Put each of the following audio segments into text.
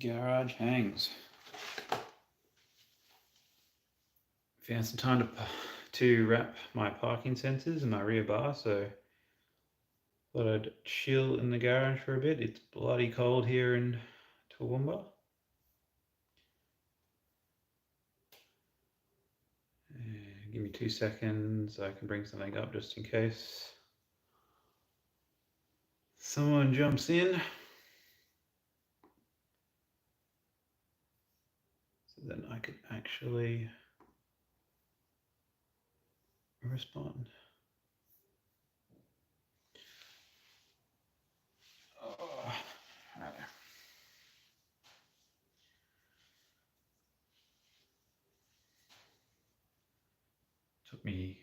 Garage hangs. Found some time to wrap my parking sensors and my rear bar, so thought I'd chill in the garage for a bit. It's bloody cold here in Toowoomba. Give me 2 seconds, I can bring something up just in case someone jumps in. So then I can actually respond. Oh, right. Took me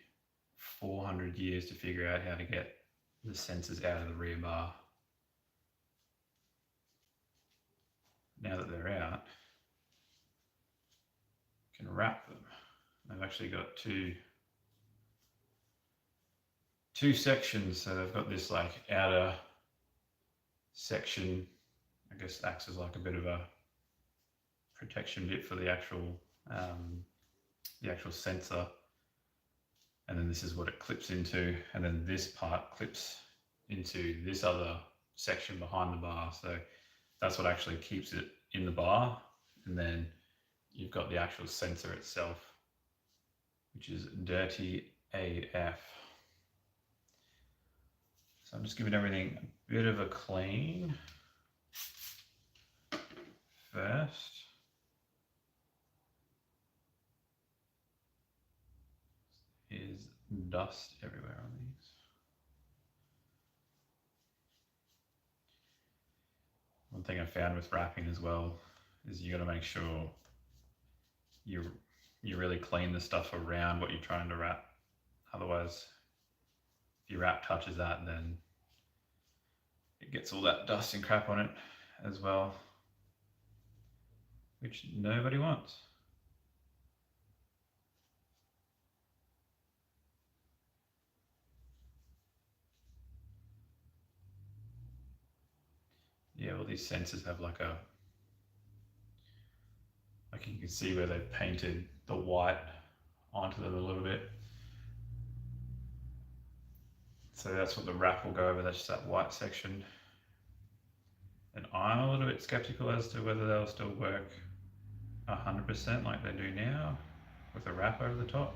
400 years to figure out how to get the sensors out of the rear bar. Now that they're out, I can wrap them. I've actually got two sections. So they've got this like outer section, I guess acts as like a bit of a protection bit for the actual sensor. And then this is what it clips into, and then this part clips into this other section behind the bar. So that's what actually keeps it in the bar. And then you've got the actual sensor itself, which is dirty AF. So I'm just giving everything a bit of a clean first. Is dust everywhere on these. One thing I found with wrapping as well is you got to make sure you really clean the stuff around what you're trying to wrap. Otherwise, if your wrap touches that, then it gets all that dust and crap on it as well, which nobody wants. Yeah, well, these sensors have like you can see where they've painted the white onto them a little bit. So that's what the wrap will go over, that's just that white section. And I'm a little bit skeptical as to whether they'll still work 100% like they do now with a wrap over the top.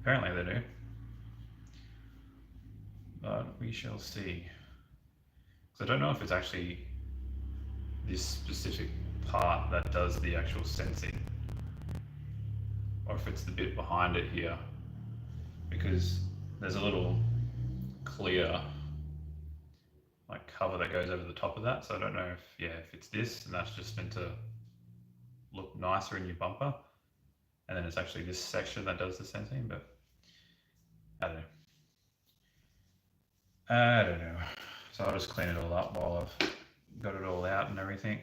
Apparently they do, but we shall see. Because I don't know if it's actually this specific part that does the actual sensing, or if it's the bit behind it here, because there's a little clear like cover that goes over the top of that. So I don't know if it's this and that's just meant to look nicer in your bumper, and then it's actually this section that does the sensing, but I don't know. So I'll just clean it all up while I've got it all out and everything.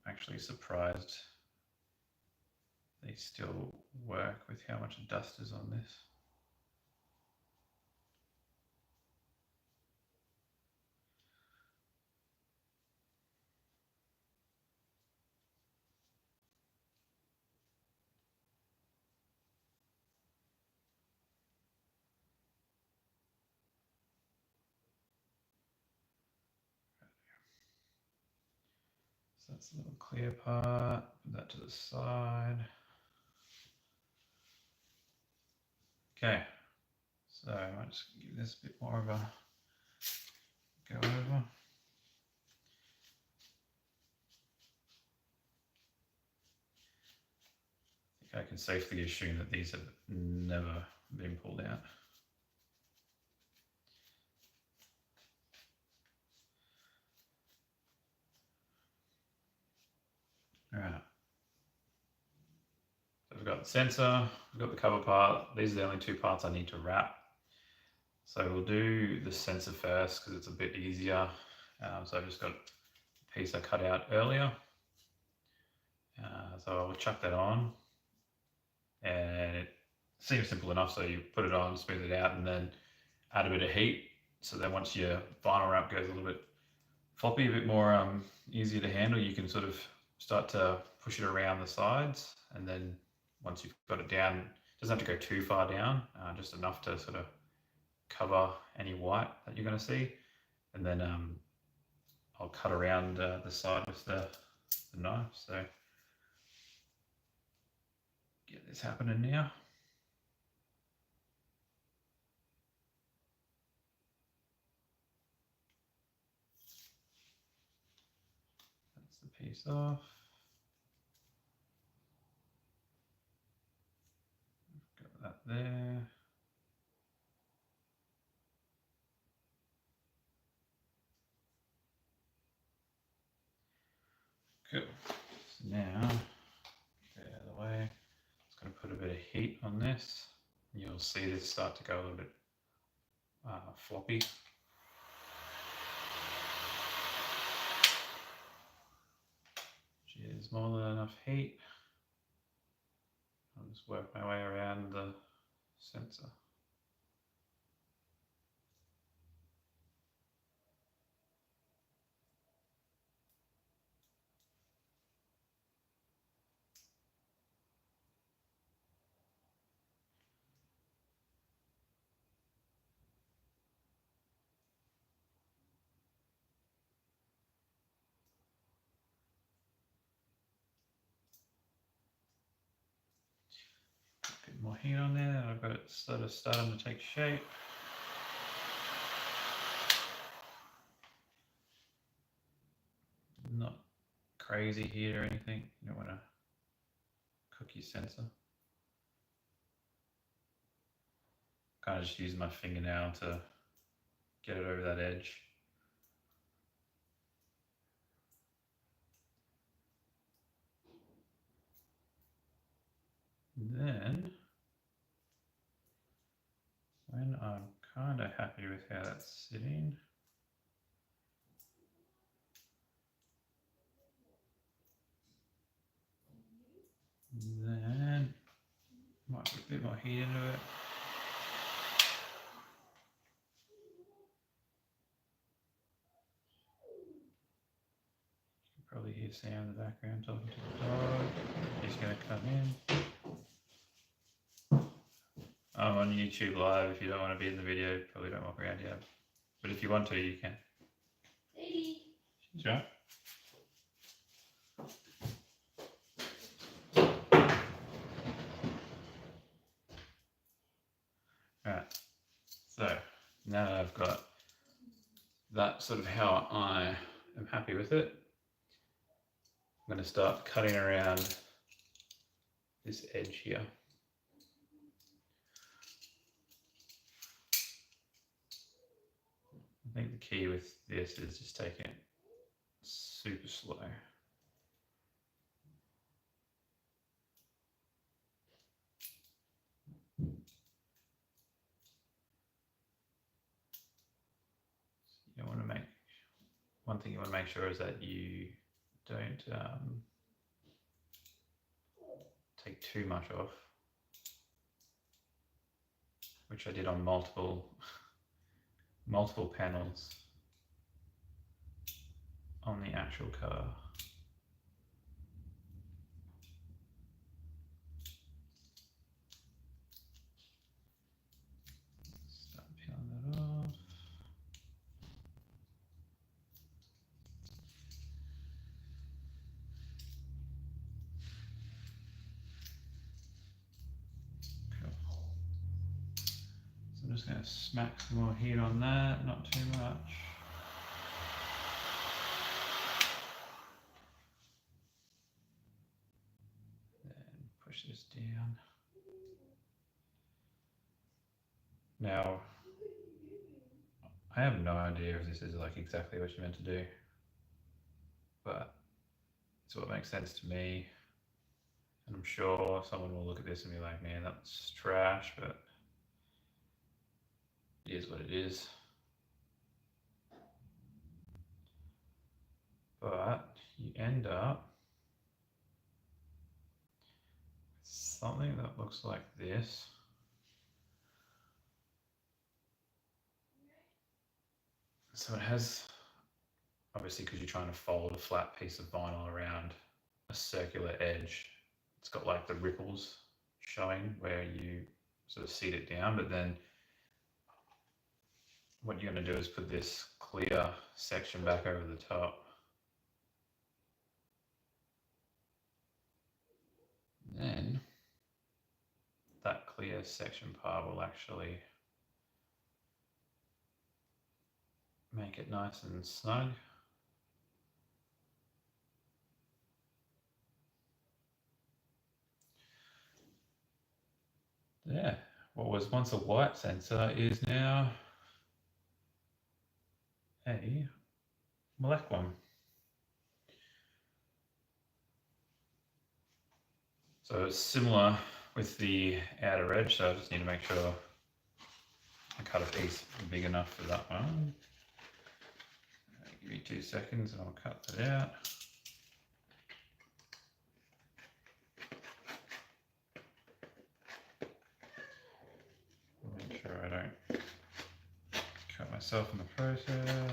I'm actually surprised they still work with how much dust is on this. So that's the little clear part, put that to the side. Okay, so I might just give this a bit more of a go over. I think I can safely assume that these have never been pulled out. All right. So we've got the sensor, we've got the cover part. These are the only two parts I need to wrap. So we'll do the sensor first because it's a bit easier. So I've just got a piece I cut out earlier. So I'll chuck that on, and it seems simple enough. So you put it on, smooth it out, and then add a bit of heat. So then once your vinyl wrap goes a little bit floppy, a bit more easier to handle. You can sort of start to push it around the sides, and then once you've got it down, it doesn't have to go too far down, just enough to sort of cover any white that you're going to see, and then I'll cut around the side with the knife. So get this happening now. That's the piece off. Got that there. Cool. So now, get out of the way. Just going to put a bit of heat on this. You'll see this start to go a little bit floppy. There's more than enough heat. I'll just work my way around the sensor. Bit more heat on there, I've got it sort of starting to take shape. Not crazy heat or anything, you don't want to cook your sensor. Kind of just use my fingernail to get it over that edge. Then, when I'm kind of happy with how that's sitting, then might put a bit more heat into it. You can probably hear Sam in the background talking to the dog. He's going to come in. I'm on YouTube Live. If you don't want to be in the video, probably don't walk around yet. But if you want to, you can. Lady. She's right. Right. So now that I've got that sort of how I am happy with it, I'm going to start cutting around this edge here. I think the key with this is just taking it super slow. You want to make, one thing you want to make sure is that you don't take too much off, which I did on multiple panels on the actual car. Start peeling that off. Cool. So I'm just going to smack some more heat on that, not too much. Push this down. Now, I have no idea if this is like exactly what you're meant to do, but it's what makes sense to me. And I'm sure someone will look at this and be like, man, that's trash, but it is what it is. But you end up with something that looks like this. So it has obviously because you're trying to fold a flat piece of vinyl around a circular edge, it's got like the ripples showing where you sort of seat it down, but then what you're going to do is put this clear section back over the top. Then that clear section part will actually make it nice and snug. Yeah, what was once a white sensor is now a black one. So it's similar with the outer edge, so I just need to make sure I cut a piece big enough for that one. Give me 2 seconds and I'll cut that out. Make sure I don't cut myself in the process.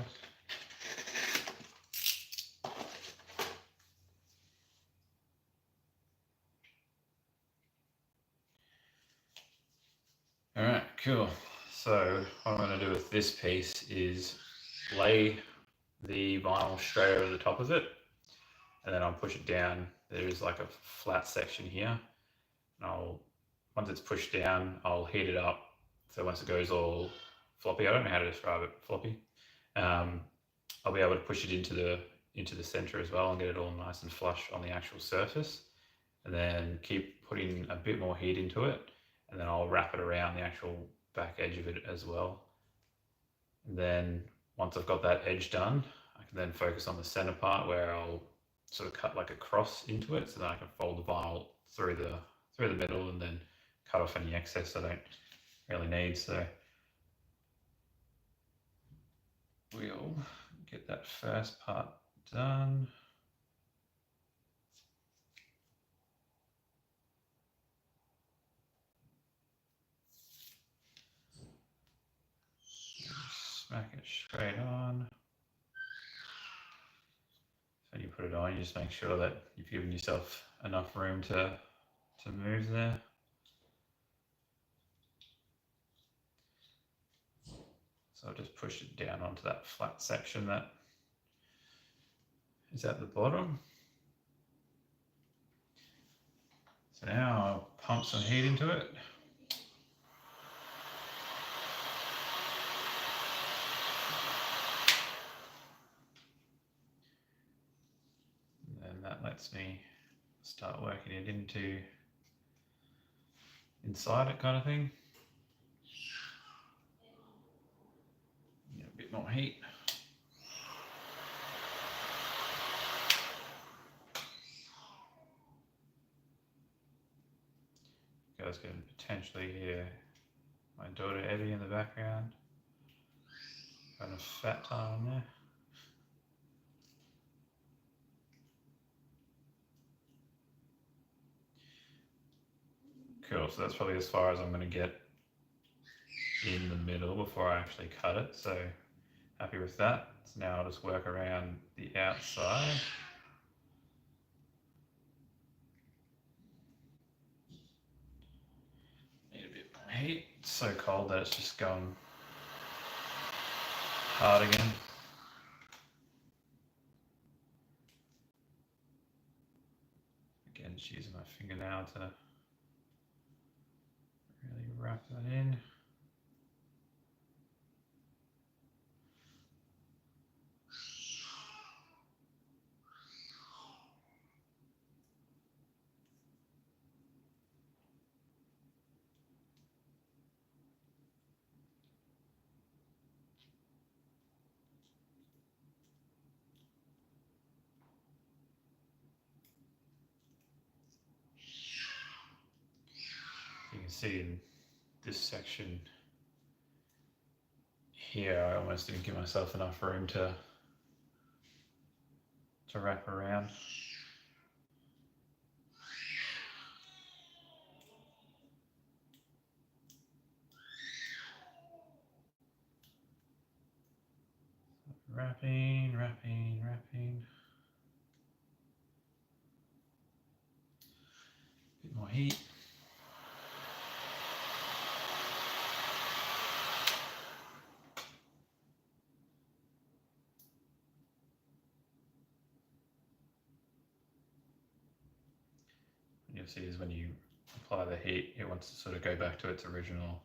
All right, cool. So what I'm going to do with this piece is lay the vinyl straight over the top of it, and then I'll push it down. There's like a flat section here, and once it's pushed down, I'll heat it up. So once it goes all floppy, I don't know how to describe it, floppy, I'll be able to push it into the center as well and get it all nice and flush on the actual surface, and then keep putting a bit more heat into it, and then I'll wrap it around the actual back edge of it as well. And then once I've got that edge done, I can then focus on the center part where I'll sort of cut like a cross into it so that I can fold the vinyl through the middle and then cut off any excess I don't really need. So we'll get that first part done. Smack it straight on. So when you put it on, you just make sure that you've given yourself enough room to move there. So I'll just push it down onto that flat section that is at the bottom. So now I'll pump some heat into it. And that lets me start working it into inside it kind of thing. A bit more heat. You guys can potentially hear my daughter Eddie in the background. Kind of fat time there. Cool, so that's probably as far as I'm going to get in the middle before I actually cut it, so happy with that. So now I'll just work around the outside. Need a bit more heat. It's so cold that it's just gone hard again. Again, just using my fingernail to really wrap that in. You can see in this section here, I almost didn't give myself enough room to wrap around. Wrapping. you'll see is when you apply the heat, it wants to sort of go back to its original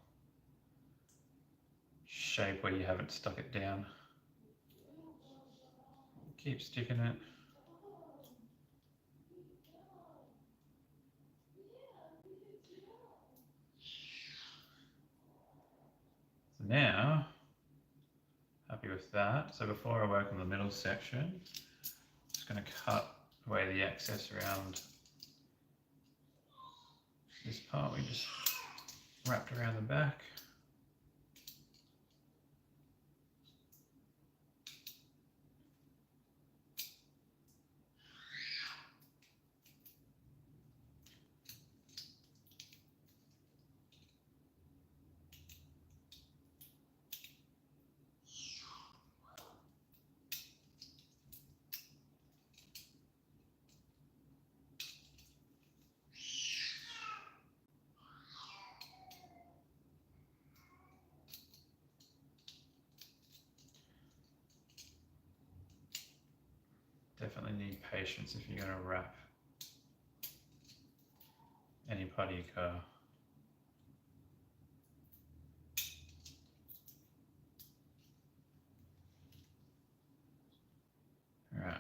shape where you haven't stuck it down. Keep sticking it. So now, happy with that. So before I work on the middle section, I'm just going to cut away the excess around this part we just wrapped around the back. Definitely need patience if you're going to wrap any part of your car. Right.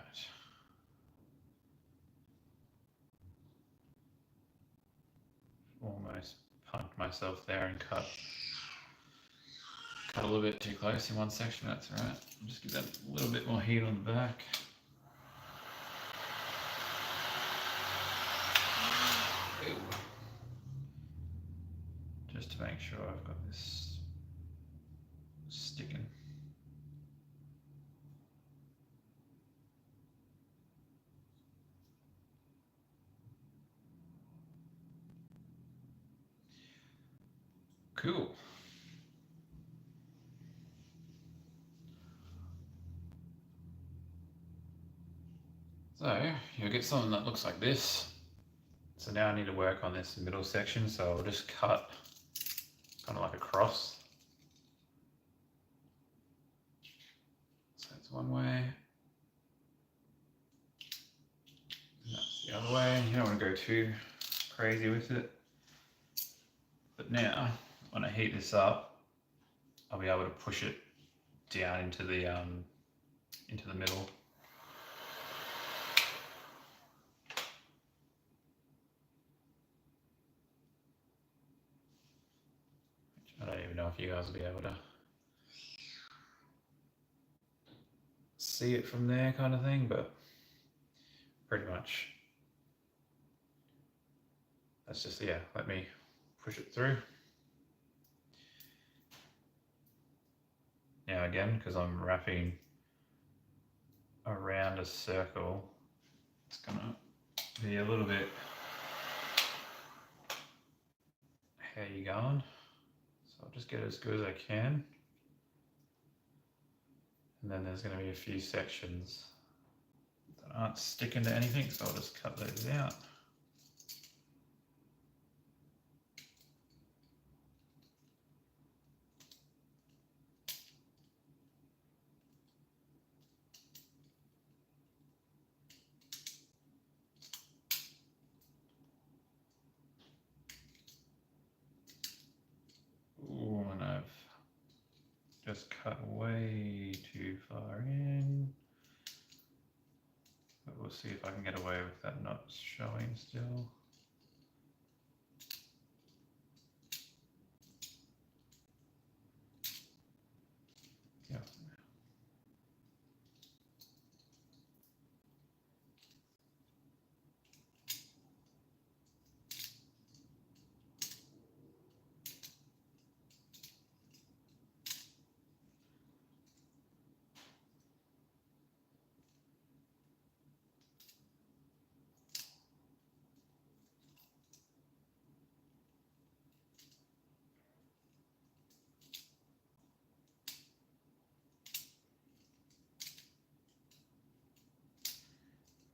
Almost punked myself there and cut a little bit too close in one section. That's all right. I'll just give that a little bit more heat on the back. Ew. Just to make sure I've got this sticking. Cool. So you'll get something that looks like this. So now I need to work on this middle section, so I'll just cut kind of like a cross. So that's one way. And that's the other way. You don't want to go too crazy with it. But now, when I heat this up, I'll be able to push it down into the middle. I don't even know if you guys will be able to see it from there kind of thing, but pretty much that's just, yeah, let me push it through. Now again, because I'm wrapping around a circle, it's gonna be a little bit, how you going? So I'll just get it as good as I can. And then there's going to be a few sections that aren't sticking to anything, so I'll just cut those out. Ooh, and I've just cut way too far in. But we'll see if I can get away with that not showing still. Yeah.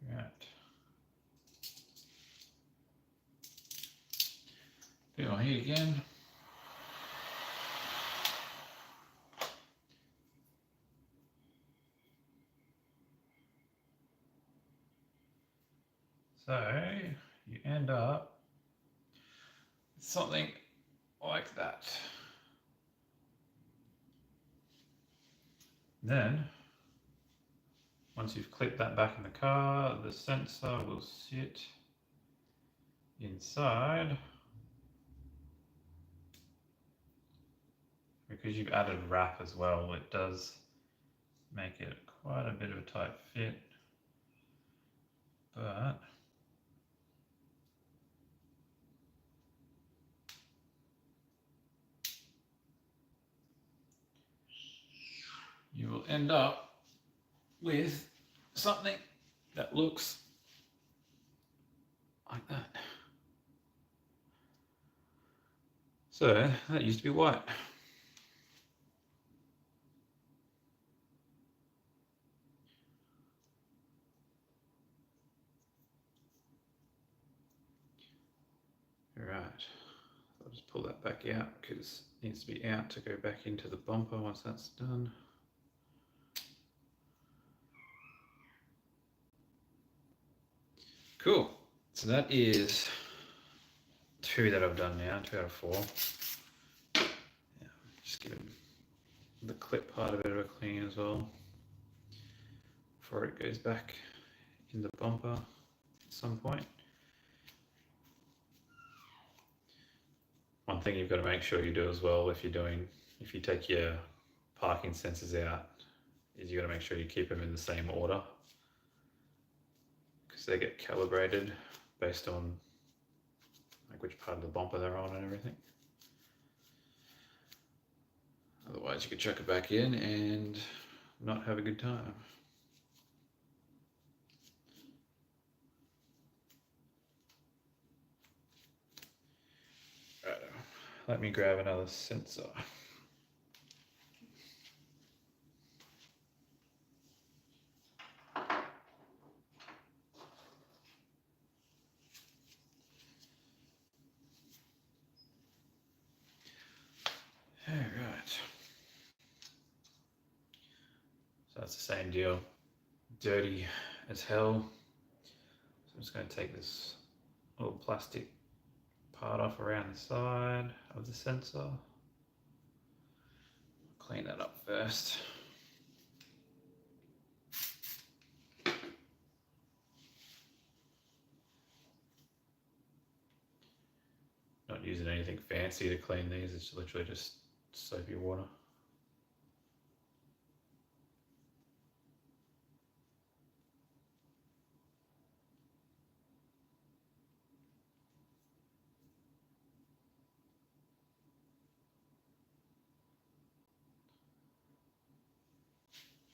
Right. Bit on heat again. So you end up Something like that. Then, once you've clipped that back in the car, the sensor will sit inside. Because you've added wrap as well, it does make it quite a bit of a tight fit. But you will end up with something that looks like that. So that used to be white. Right, I'll just pull that back out because it needs to be out to go back into the bumper once that's done. Cool, so that is 2 that I've done now, 2 out of 4. Yeah, just give the clip part a bit of a clean as well before it goes back in the bumper at some point. One thing you've got to make sure you do as well if you take your parking sensors out is you got to make sure you keep them in the same order because they get calibrated based on like which part of the bumper they're on and everything. Otherwise you could chuck it back in and not have a good time. Right, let me grab another sensor. Alright. So that's the same deal. Dirty as hell. So I'm just going to take this little plastic part off around the side of the sensor. Clean that up first. Not using anything fancy to clean these, it's literally just soapy water.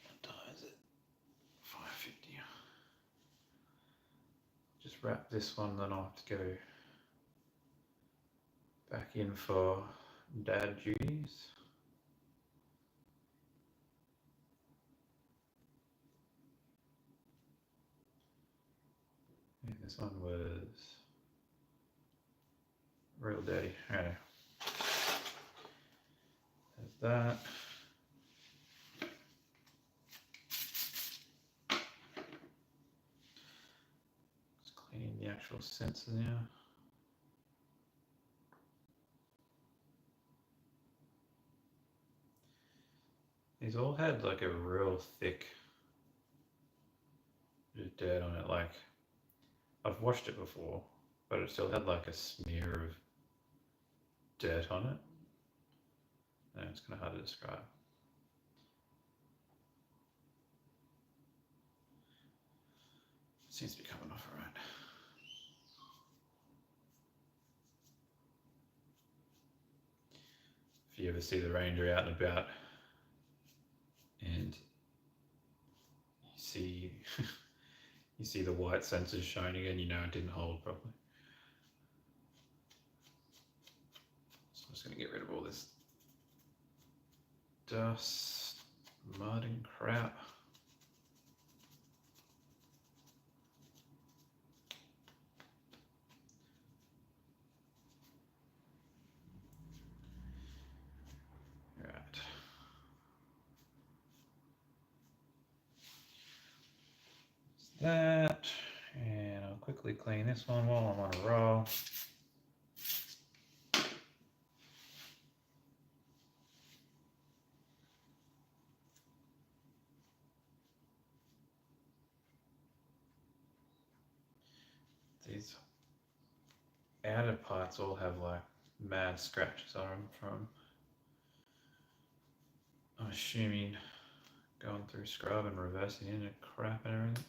What time is it? 5:50. Just wrap this one, then I'll have to go back in for dad duties. And this one was real dirty. Alright. There's that. Just cleaning the actual sensor now. These all had like a real thick bit of dirt on it. Like I've washed it before, but it still had like a smear of dirt on it. And it's kind of hard to describe. It seems to be coming off all right. If you ever see the Ranger out and about and you see you see the white sensors showing again, you know it didn't hold properly. So I'm just going to get rid of all this dust, mud and crap. Right. That, and I'll quickly clean this one while I'm on a roll. these outer parts all have like mad scratches on them from, I'm assuming, going through scrub and reversing in and crap and everything.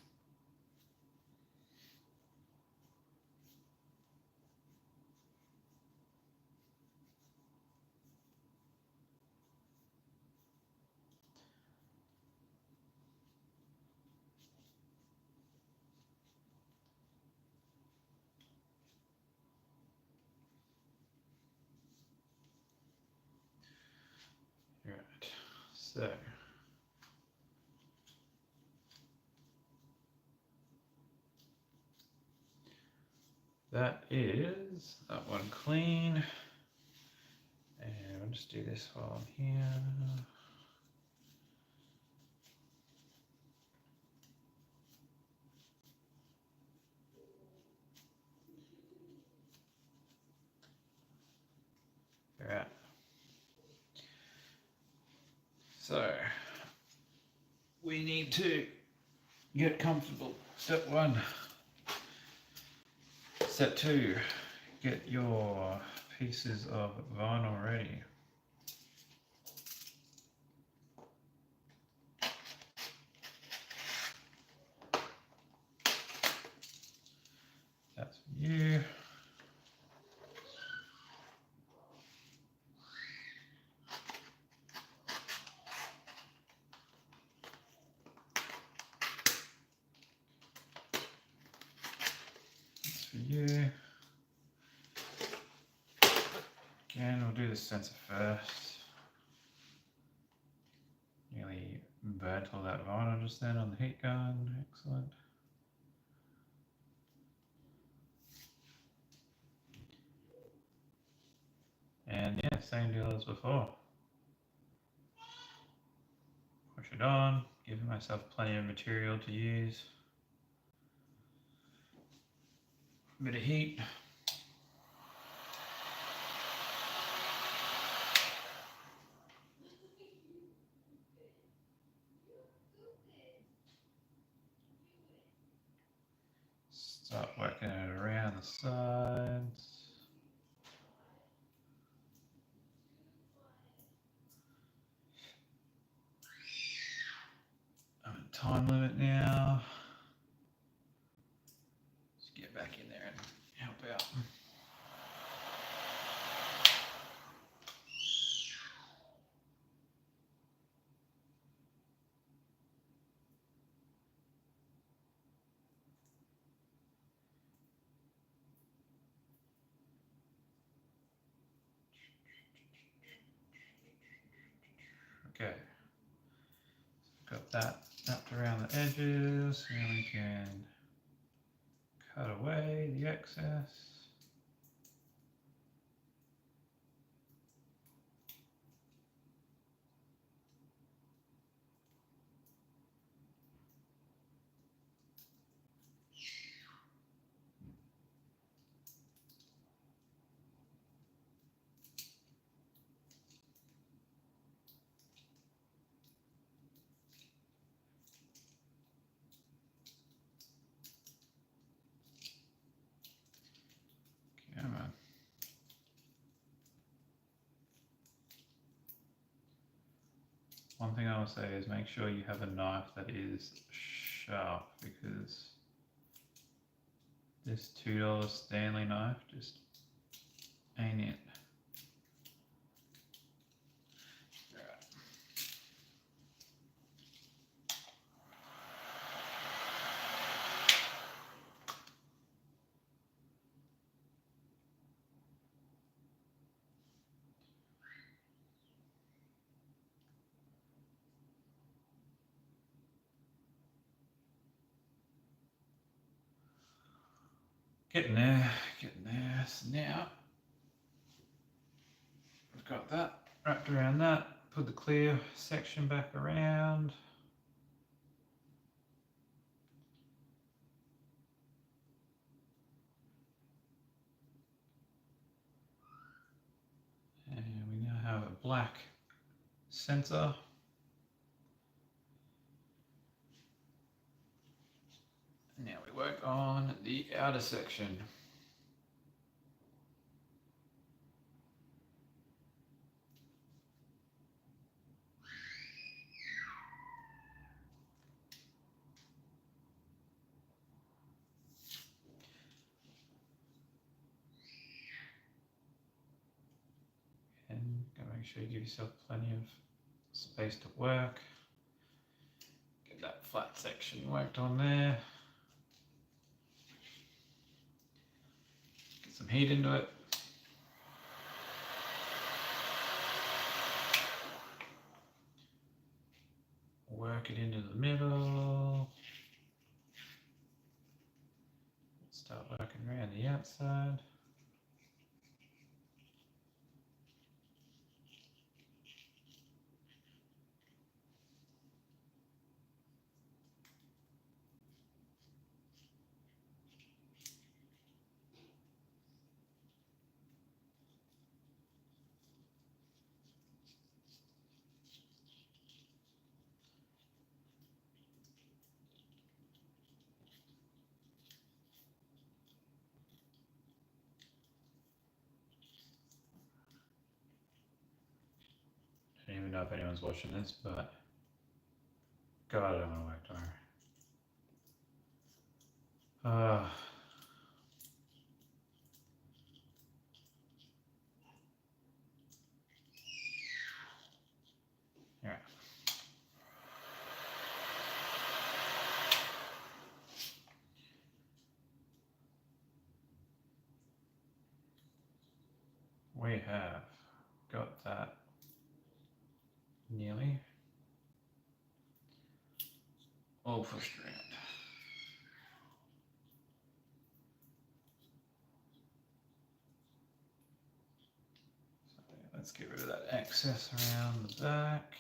Right, so that is that one clean. And I'll just do this while I'm here. Alright. So we need to get comfortable. Step 1. Step 2, get your pieces of vinyl ready. That's for you. That's for you. Again, we'll do the sensor first. Nearly burnt all that vinyl just then on the heat gun. Excellent. And yeah, same deal as before. Push it on, giving myself plenty of material to use. A bit of heat. Start working it around the sides. I'm at time limit now. Let's get back in there and help out. Okay, got that wrapped around the edges, and we can cut away the excess. Come on. One thing I will say is make sure you have a knife that is sharp, because this $2 Stanley knife just ain't it. Getting there, getting there. So now we've got that wrapped around that. Put the clear section back around. And we now have a black sensor. Now we to work on the outer section. And gotta make sure you give yourself plenty of space to work. Get that flat section worked on there. Get some heat into it. Work it into the middle. Start working around the outside. I don't even know if anyone's watching this, but God, I don't want to work tomorrow. Yeah. We have got that nearly all pushed around. So let's get rid of that excess around the back.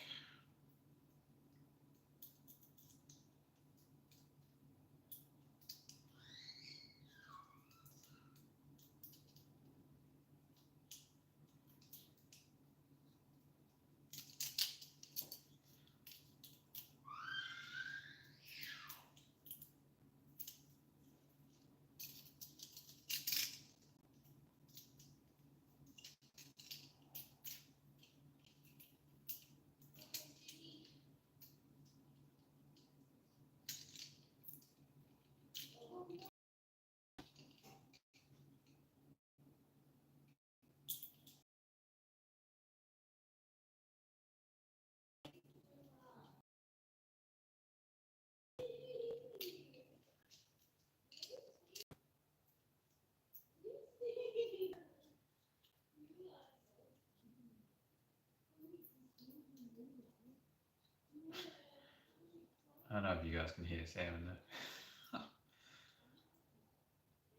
I don't know if you guys can hear Sam in there.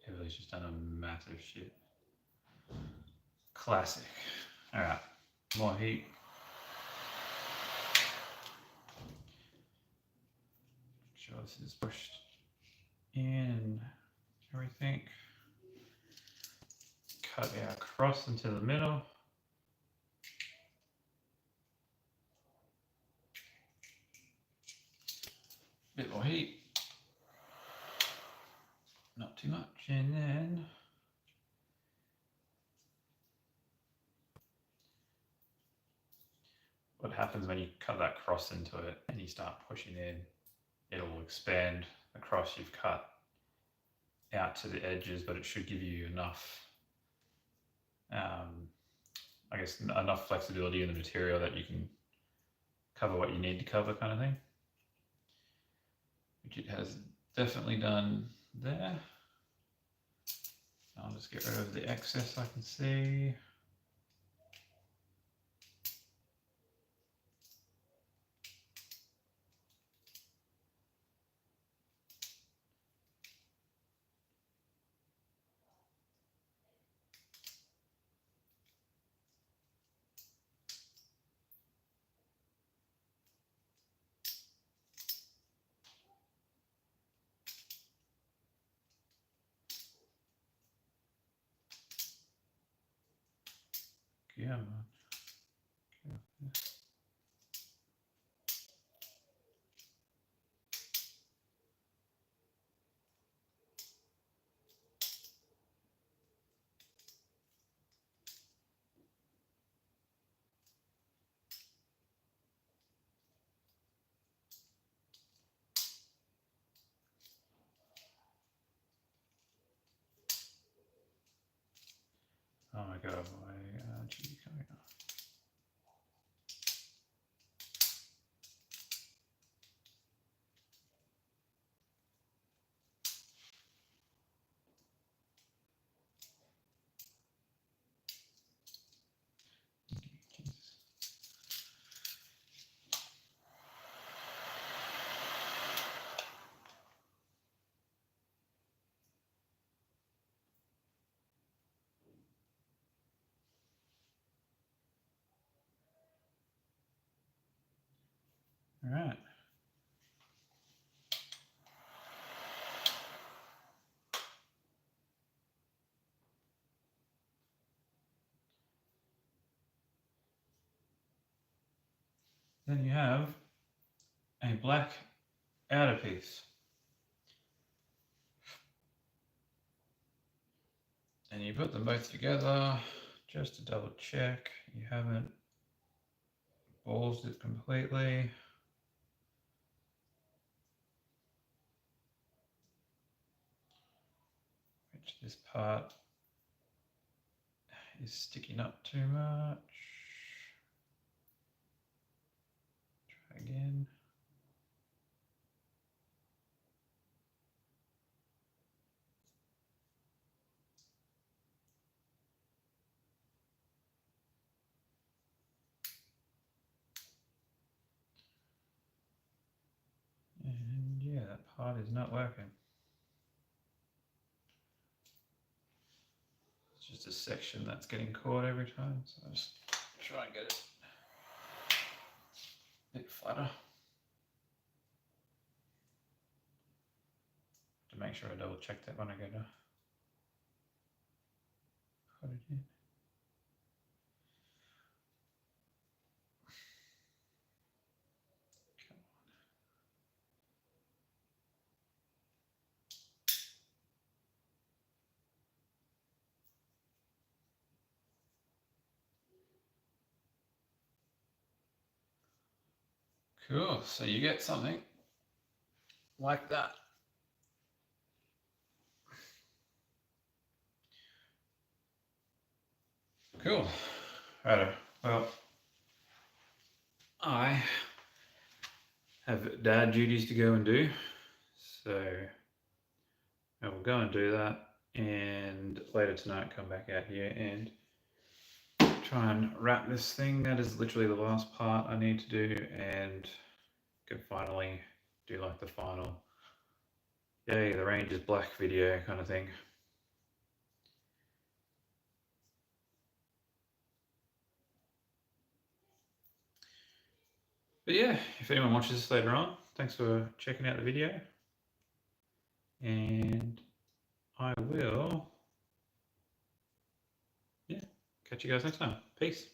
Everybody's just done a massive shit. Classic. All right, more heat. Make sure this is pushed in and everything. Cut our cross into the middle. Bit more heat. Not too much. And then what happens when you cut that cross into it and you start pushing in, it'll expand the cross you've cut out to the edges, but it should give you enough, I guess, enough flexibility in the material that you can cover what you need to cover, kind of thing. Which it has definitely done there. I'll just get rid of the excess I can see. Yeah. Oh my god, why aren't you coming up? All right. Then you have a black outer piece. And you put them both together just to double check you haven't ballsed it completely. Which this part is sticking up too much. Try again. And yeah, that part is not working. It's just a section that's getting caught every time, so I just try and get it a bit flatter. To make sure I double check that when I go to put it in. Cool, so you get something like that. Cool. Righto. Well, I have dad duties to go and do, so I will go and do that, and later tonight come back out here and try and wrap this thing. That is literally the last part I need to do, and can finally do like the final, yay, the range is black video kind of thing. But yeah, if anyone watches this later on, thanks for checking out the video, and I will, yeah, catch you guys next time. Peace.